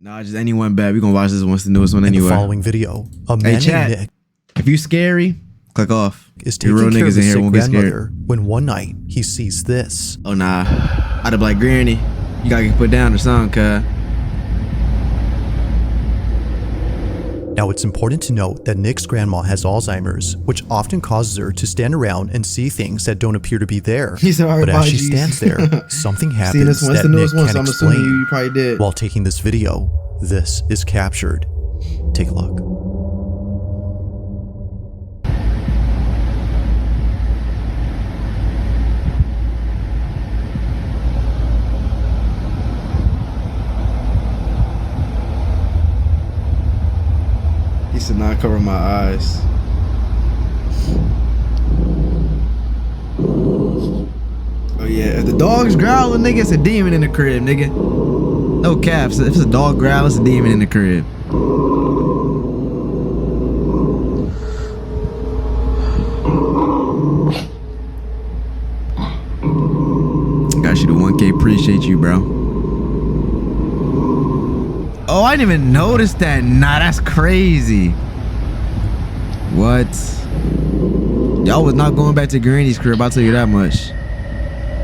Nah, just anyone bad. We gonna watch this once the newest one In anyway. the following video, a man named chat. Nick If you scary, click off. is You taking real care of niggas in his here sick won't be grandmother scared. when one night he sees this. Oh nah, I'd be like, Granny, you gotta get put down or something, cuz. Now, it's important to note that Nick's grandma has Alzheimer's, which often causes her to stand around and see things that don't appear to be there. He said, "Alright, But as she apologies." stands there, something Seen happens this one, it's that the Nick newest one, can't so I'm assuming explain. you probably did. While taking this video, this is captured. Take a look. He said, "Not cover my eyes." Oh yeah, if the dog's growling, nigga, it's a demon in the crib, nigga. No caps. If it's a dog growl, it's a demon in the crib. Got you the 1K. Appreciate you, bro. Oh, I didn't even notice that. Nah, that's crazy. What? Y'all was not going back to Granny's crib, I'll tell you that much.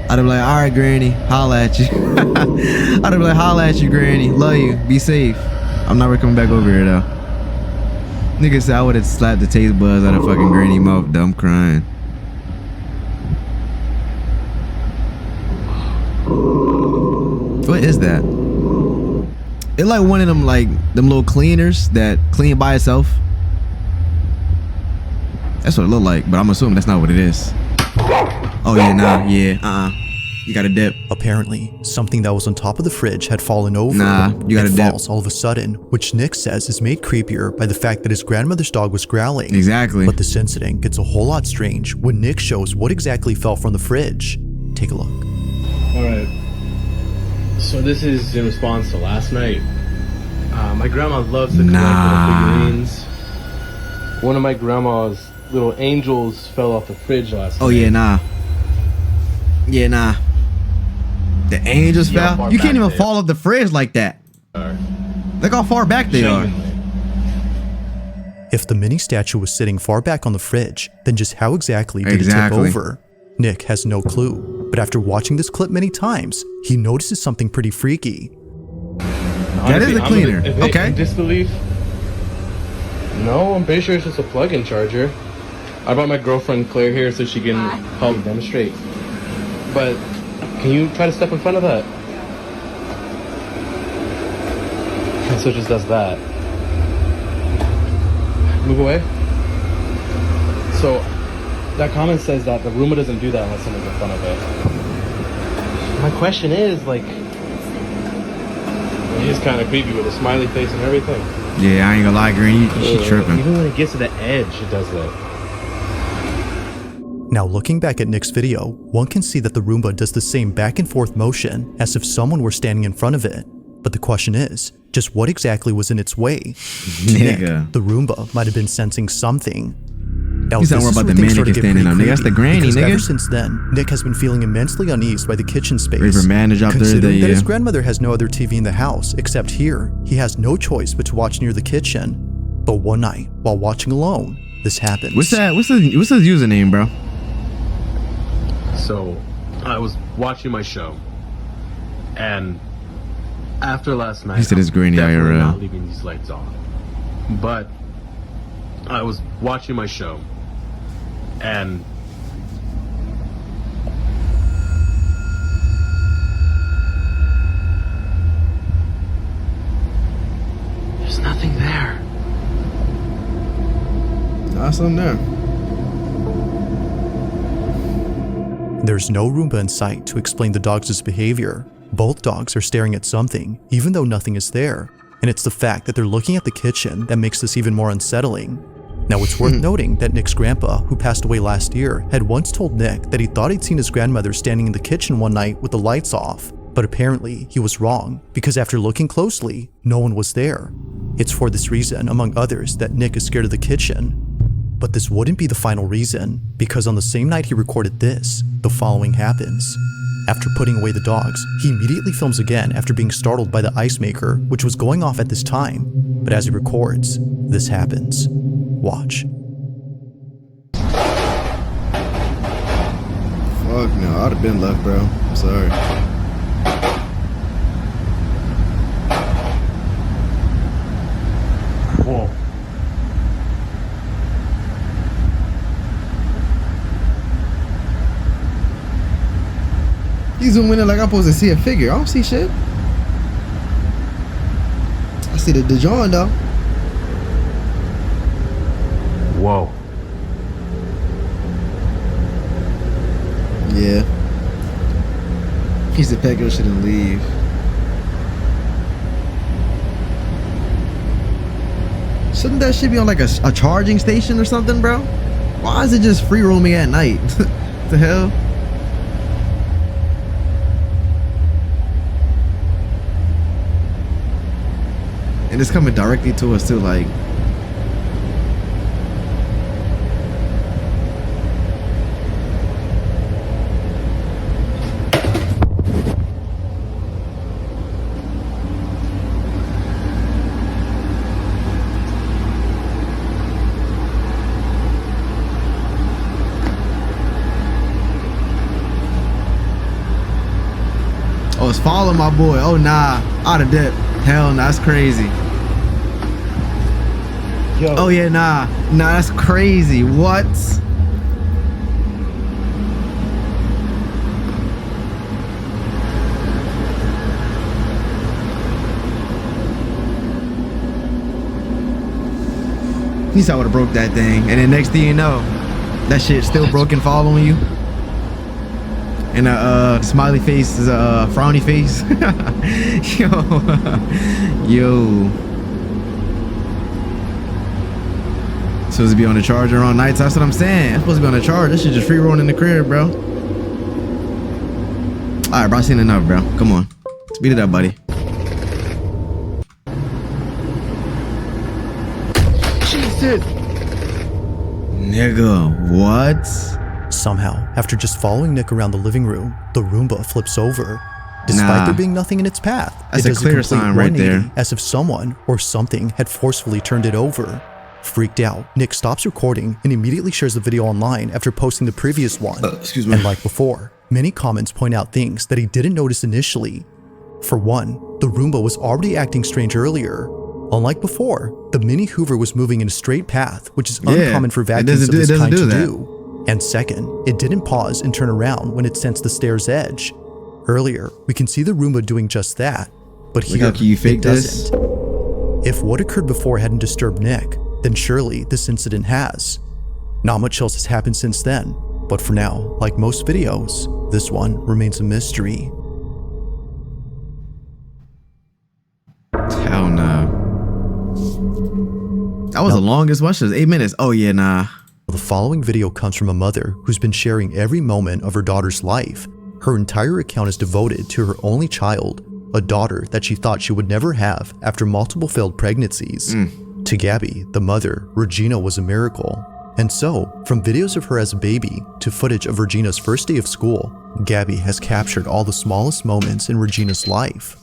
I'd be like, all right, Granny, holla at you. I'd be like, holla at you, Granny. Love you. Be safe. I'm never coming back over here, though. Nigga said I would have slapped the taste buds out of fucking Granny mouth. Dumb crying. What is that? It's like one of them, like, them little cleaners that clean by itself. That's what it look like, but I'm assuming that's not what it is. Oh yeah, nah, yeah, you gotta dip. Apparently, something that was on top of the fridge had fallen over. Nah, you gotta it dip. falls all of a sudden, which Nick says is made creepier by the fact that his grandmother's dog was growling. Exactly. But this incident gets a whole lot strange when Nick shows what exactly fell from the fridge. Take a look. Alright, so this is in response to last night. My grandma loves to collect little figurines. One of my grandma's little angels fell off the fridge last night. Oh yeah, nah. Yeah, nah. The angels See how fell. far You can't back even they fall off the fridge like that. are. Look how far back they are. Genuinely. If the mini statue was sitting far back on the fridge, then just how exactly did it tip Exactly. over? Nick has no clue, but after watching this clip many times, he notices something pretty freaky. That is the I'm cleaner. Okay. In disbelief. No, I'm pretty sure it's just a plug-in charger. I brought my girlfriend Claire here so she can help demonstrate. But can you try to step in front of that? And so it just does that. Move away. So that comment says that the Roomba doesn't do that unless someone's in front of it. My question is, like, he's kind of creepy with a smiley face and everything. Yeah, I ain't gonna lie, Green. She tripping. Even when it gets to the edge, it does that. Now, looking back at Nick's video, one can see that the Roomba does the same back and forth motion as if someone were standing in front of it. But the question is, just what exactly was in its way? To Nick, Nigga. the Roomba might have been sensing something. Now, He's not this worried is about where the things start to mannequin get standing pretty up, nigga. That's the creepy, granny, because nigga. ever since then, Nick has been feeling immensely uneased by the kitchen space. Reaper manager up there, Considering that his yeah. grandmother has no other TV in the house except here, he has no choice but to watch near the kitchen. But one night, while watching alone, this happens. What's that? What's his username, bro? So, I was watching my show, and after last night, He said it's Granny I'm definitely IRL. not leaving these lights on. But I was watching my show, and there's nothing there. Not something there. There's no Roomba in sight to explain the dogs' behavior. Both dogs are staring at something, even though nothing is there. And it's the fact that they're looking at the kitchen that makes this even more unsettling. Now, it's worth noting that Nick's grandpa, who passed away last year, had once told Nick that he thought he'd seen his grandmother standing in the kitchen one night with the lights off. But apparently, he was wrong, because after looking closely, no one was there. It's for this reason, among others, that Nick is scared of the kitchen. But this wouldn't be the final reason, because on the same night he recorded this, the following happens. After putting away the dogs, he immediately films again after being startled by the ice maker, which was going off at this time. But as he records, this happens. Watch. Fuck no, I'd have been left, bro. I'm sorry. Whoa. You zoom in like I'm supposed to see a figure. I don't see shit. I see the Dijon though. Whoa. Yeah. Piece of Pecco shouldn't leave. Shouldn't that shit be on like a charging station or something, bro? Why is it just free roaming at night? What the hell? And it's coming directly to us too, like. Oh, it's following my boy. Oh nah, out of depth. Hell nah, that's crazy. Yo. Oh yeah, nah, that's crazy. What? He saw I would have broke that thing, and then next thing you know, that shit still broken, following you. And smiley face is a frowny face. Yo. Supposed to be on the charger on nights. That's what I'm saying. I'm supposed to be on the charger. This shit just free rolling in the crib, bro. Alright, bro. I seen enough, bro. Come on. Speed it up, buddy. Jesus. Nigga, what? Somehow, after just following Nick around the living room, the Roomba flips over. Despite Nah. there being nothing in its path, That's it a does clear complete sign right 180, there. as if someone or something had forcefully turned it over. Freaked out, Nick stops recording and immediately shares the video online after posting the previous one. Excuse me. And like before, many comments point out things that he didn't notice initially. For one, the Roomba was already acting strange earlier. Unlike before, the Mini Hoover was moving in a straight path, which is uncommon for vacuums of this kind to do. And second, it didn't pause and turn around when it sensed the stair's edge. Earlier, we can see the Roomba doing just that, but here it doesn't. If what occurred before hadn't disturbed Nick, then surely this incident has. Not much else has happened since then, but for now, like most videos, this one remains a mystery. Hell no. That was the longest watch. It was 8 minutes. Oh yeah, nah. The following video comes from a mother who's been sharing every moment of her daughter's life. Her entire account is devoted to her only child, a daughter that she thought she would never have after multiple failed pregnancies. To Gabby, the mother, Regina was a miracle. And so, from videos of her as a baby to footage of Regina's first day of school, Gabby has captured all the smallest moments in Regina's life.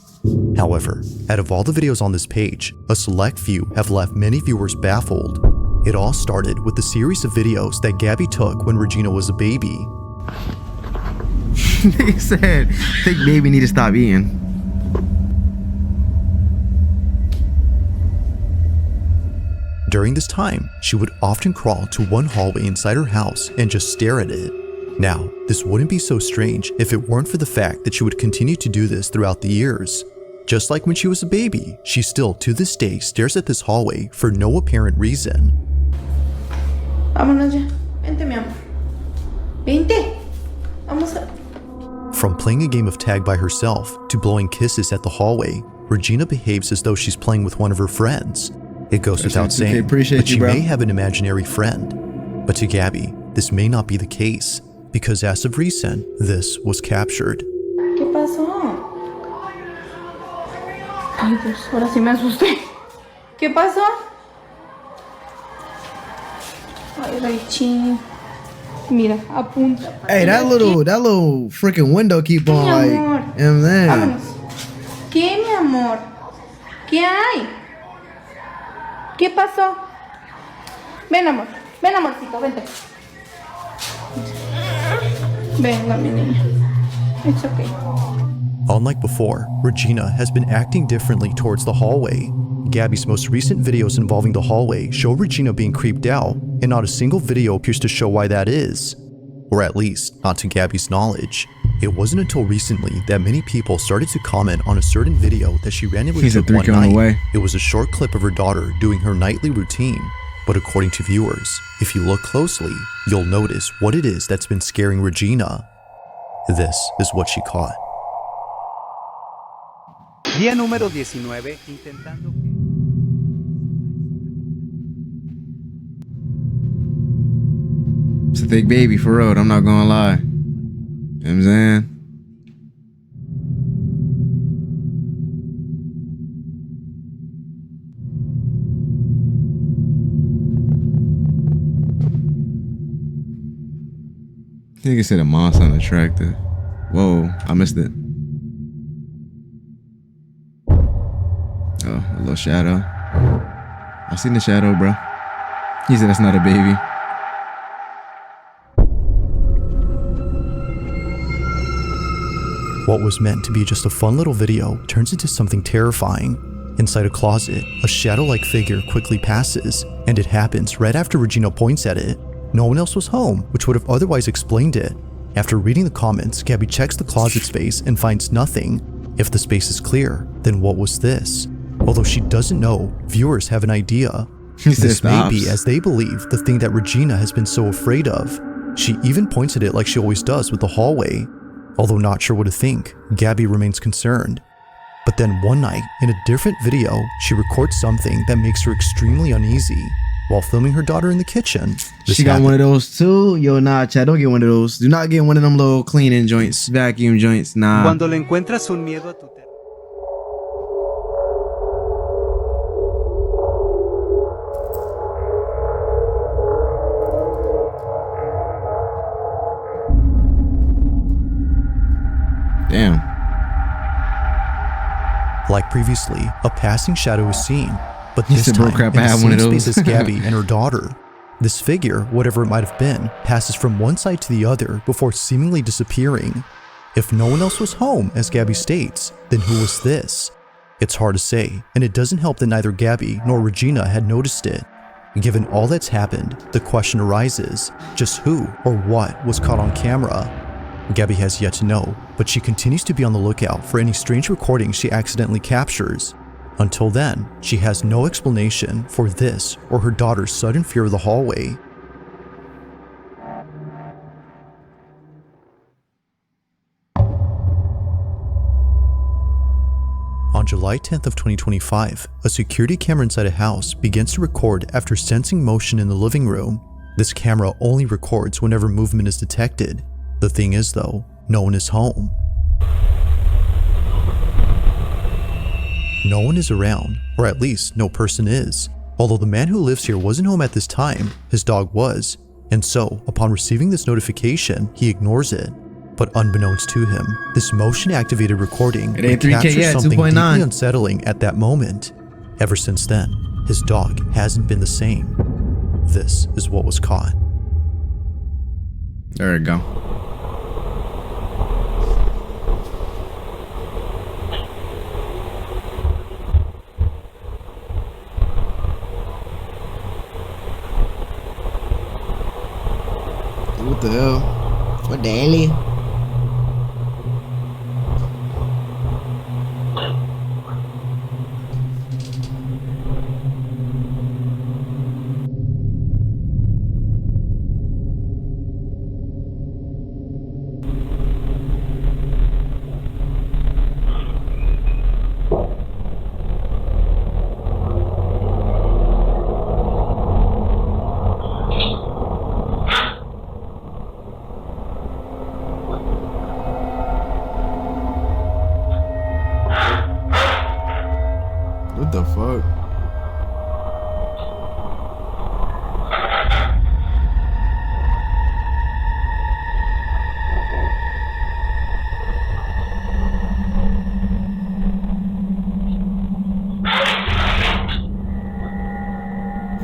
However, out of all the videos on this page, a select few have left many viewers baffled. It all started with the series of videos that Gabby took when Regina was a baby. He said, think baby need to stop eating. During this time, she would often crawl to one hallway inside her house and just stare at it. Now, this wouldn't be so strange if it weren't for the fact that she would continue to do this throughout the years. Just like when she was a baby, she still to this day stares at this hallway for no apparent reason. Vámonos ya. Vente, mi amor. Vente. Vamos a... From playing a game of tag by herself to blowing kisses at the hallway, Regina behaves as though she's playing with one of her friends. It goes without saying, but she may have an imaginary friend. But to Gabby, this may not be the case, because as of recent, this was captured. ¿Qué pasó? Ay, pues, ahora sí me asusté. ¿Qué pasó? Ay, Raichi. Mira, apunta. Hey, that little freaking window keep on Mi like, you know amor. what I'm saying? Vámonos. ¿Qué, mi amor? ¿Qué hay? ¿Qué pasó? Ven, amor. Ven, amorcito, vente. Venga, mi niña. It's okay. Unlike before, Regina has been acting differently towards the hallway. Gabby's most recent videos involving the hallway show Regina being creeped out, and not a single video appears to show why that is. Or at least, not to Gabby's knowledge. It wasn't until recently that many people started to comment on a certain video that she randomly He's a took three one count night. away. It was a short clip of her daughter doing her nightly routine. But according to viewers, if you look closely, you'll notice what it is that's been scaring Regina. This is what she caught. Día número 19, intentando... It's a thick baby for real. I'm not gonna lie. You know what I'm saying? I think it said a monster unattractive. Whoa, I missed it. Oh, a little shadow. I seen the shadow, bro. He said that's not a baby. What was meant to be just a fun little video turns into something terrifying. Inside a closet, a shadow-like figure quickly passes, and it happens right after Regina points at it. No one else was home, which would have otherwise explained it. After reading the comments, Gabby checks the closet space and finds nothing. If the space is clear, then what was this? Although she doesn't know, viewers have an idea. He said This may be, stops. as they believe, the thing that Regina has been so afraid of. She even points at it like she always does with the hallway. Although not sure what to think, Gabby remains concerned. But then one night, in a different video, she records something that makes her extremely uneasy. While filming her daughter in the kitchen, this She got happened. one of those too? Yo, nah, Chad, don't get one of those. Do not get one of them little cleaning joints, vacuum joints. Nah. Cuando le encuentras un miedo a tu terror. Damn. Like previously, a passing shadow is seen, but He this said, time, "Bro, crap, in I the have same one of space those." as Gabby and her daughter. This figure, whatever it might have been, passes from one side to the other before seemingly disappearing. If no one else was home, as Gabby states, then who was this? It's hard to say, and it doesn't help that neither Gabby nor Regina had noticed it. Given all that's happened, the question arises, just who or what was caught on camera? Gabby has yet to know, but she continues to be on the lookout for any strange recordings she accidentally captures. Until then, she has no explanation for this or her daughter's sudden fear of the hallway. On July 10th of 2025, a security camera inside a house begins to record after sensing motion in the living room. This camera only records whenever movement is detected. The thing is though, no one is home. No one is around, or at least no person is. Although the man who lives here wasn't home at this time, his dog was. And so, upon receiving this notification, he ignores it. But unbeknownst to him, this motion-activated recording It ain't would 3K capture yet, something 2.9. deeply unsettling at that moment. Ever since then, his dog hasn't been the same. This is what was caught. There we go. What the hell? What the hell? What the fuck?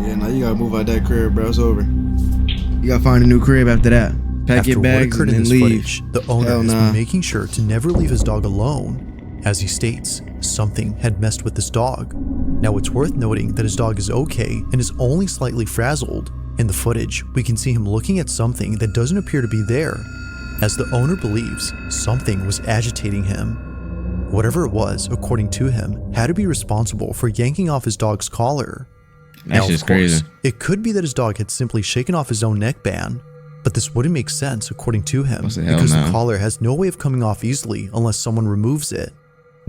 Yeah, now you gotta move out that crib, bro. It's over. You gotta find a new crib after that. Pack After your what bags occurred and in then this leave. footage, the owner Hell has nah. been making sure to never leave his dog alone. As he states, something had messed with this dog. Now it's worth noting that his dog is okay and is only slightly frazzled. In the footage, we can see him looking at something that doesn't appear to be there, as the owner believes something was agitating him. Whatever it was, according to him, had to be responsible for yanking off his dog's collar. That's Now, just of course, crazy. it could be that his dog had simply shaken off his own neckband, but this wouldn't make sense according to him What the hell because now? the collar has no way of coming off easily unless someone removes it.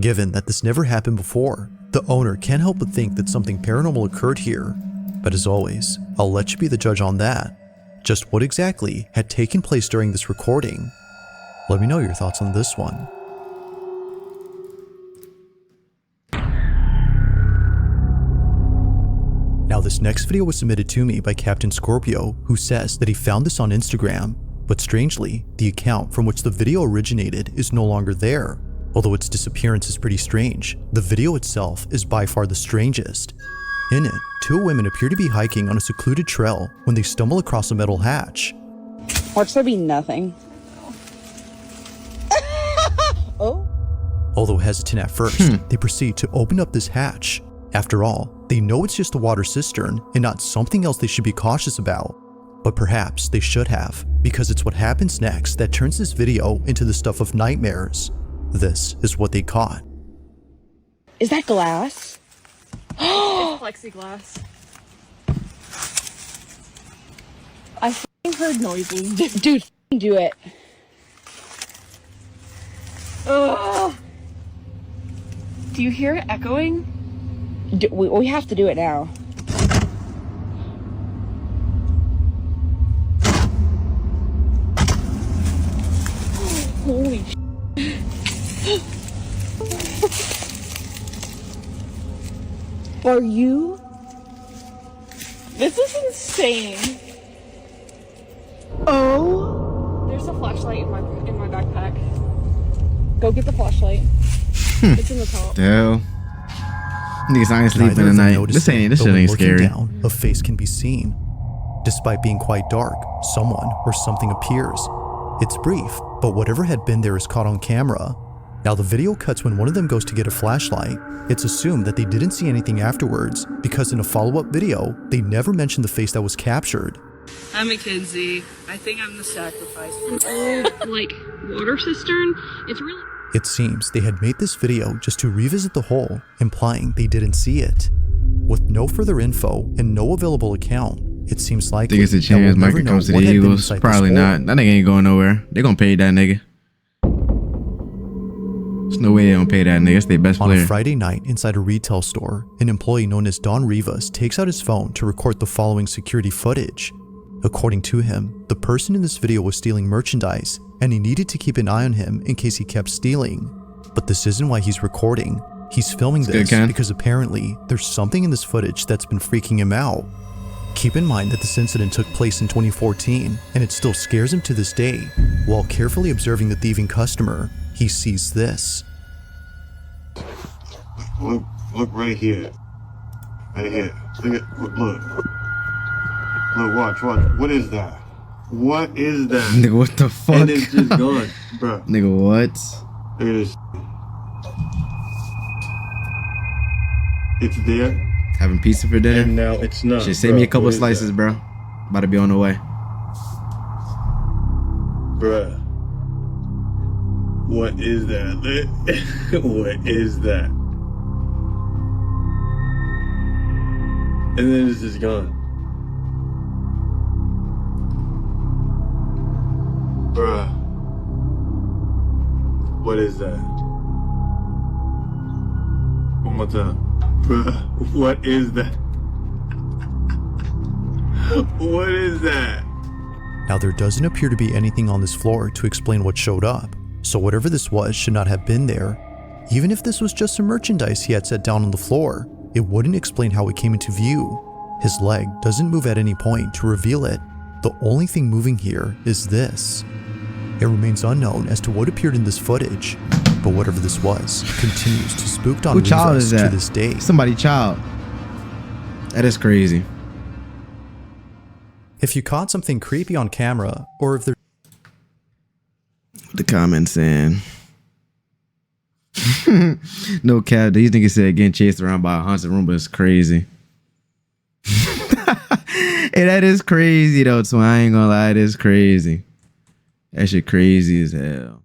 Given that this never happened before, the owner can't help but think that something paranormal occurred here. But as always, I'll let you be the judge on that. Just what exactly had taken place during this recording? Let me know your thoughts on this one. Now this next video was submitted to me by Captain Scorpio, who says that he found this on Instagram, but strangely, the account from which the video originated is no longer there. Although its disappearance is pretty strange, the video itself is by far the strangest. In it, two women appear to be hiking on a secluded trail when they stumble across a metal hatch. Watch there be nothing. Oh. Although hesitant at first, they proceed to open up this hatch. After all, they know it's just a water cistern and not something else they should be cautious about. But perhaps they should have, because it's what happens next that turns this video into the stuff of nightmares. This is what they caught. Is that glass? It's plexiglass. I f***ing heard noises. Dude, f***ing do it. Ugh. Do you hear it echoing? We have to do it now. Holy sh**. Are you? This is insane. Oh. There's a flashlight in my backpack. Go get the flashlight. It's in the top. The hell? Niggas ain't Neither sleeping of them tonight. noticed This it, shit but when ain't looking scary. down, a face can be seen. Despite being quite dark, someone or something appears. It's brief, but whatever had been there is caught on camera. Now the video cuts when one of them goes to get a flashlight. It's assumed that they didn't see anything afterwards because in a follow-up video, they never mentioned the face that was captured. I'm Mackenzie. I think I'm the sacrifice. An old, like, water cistern. It's really... It seems they had made this video just to revisit the hole, implying they didn't see it. With no further info and no available account, it seems likely Think it's a that chance we'll never Micah know comes to what the had been Eagles. inside this Probably hole. not. That nigga ain't going nowhere. They gonna pay that nigga. There's no way they don't pay that nigga. That's their best On player. a Friday night inside a retail store, an employee known as Don Rivas takes out his phone to record the following security footage. According to him, the person in this video was stealing merchandise, and he needed to keep an eye on him in case he kept stealing. But this isn't why he's recording. He's filming good, this Ken. because apparently there's something in this footage that's been freaking him out. Keep in mind that this incident took place in 2014, and it still scares him to this day. While carefully observing the thieving customer, he sees this. Look right here. Right here. Look. Look, watch. What is that? What is that? Nigga, what the fuck? And it's just gone, bro. Nigga, what? Look at this. It's there, Having pizza for dinner? and now it's not. Just send bro. me a couple What is slices, that? bro. About to be on the way. Bruh. What is that? What is that? And then it's just gone. Bruh. What is that? One more time. Bruh. What is that? What is that? Now there doesn't appear to be anything on this floor to explain what showed up, so whatever this was should not have been there. Even if this was just some merchandise he had set down on the floor, it wouldn't explain how it came into view. His leg doesn't move at any point to reveal it. The only thing moving here is this. It remains unknown as to what appeared in this footage, but whatever this was continues to spook Don Who child Rivas is to that? this day. Somebody child. That is crazy. If you caught something creepy on camera, or if there The comments saying, no cap. These niggas said getting chased around by a haunted Roomba is crazy. Hey, that is crazy though, so I ain't gonna lie, it is crazy. That shit crazy as hell.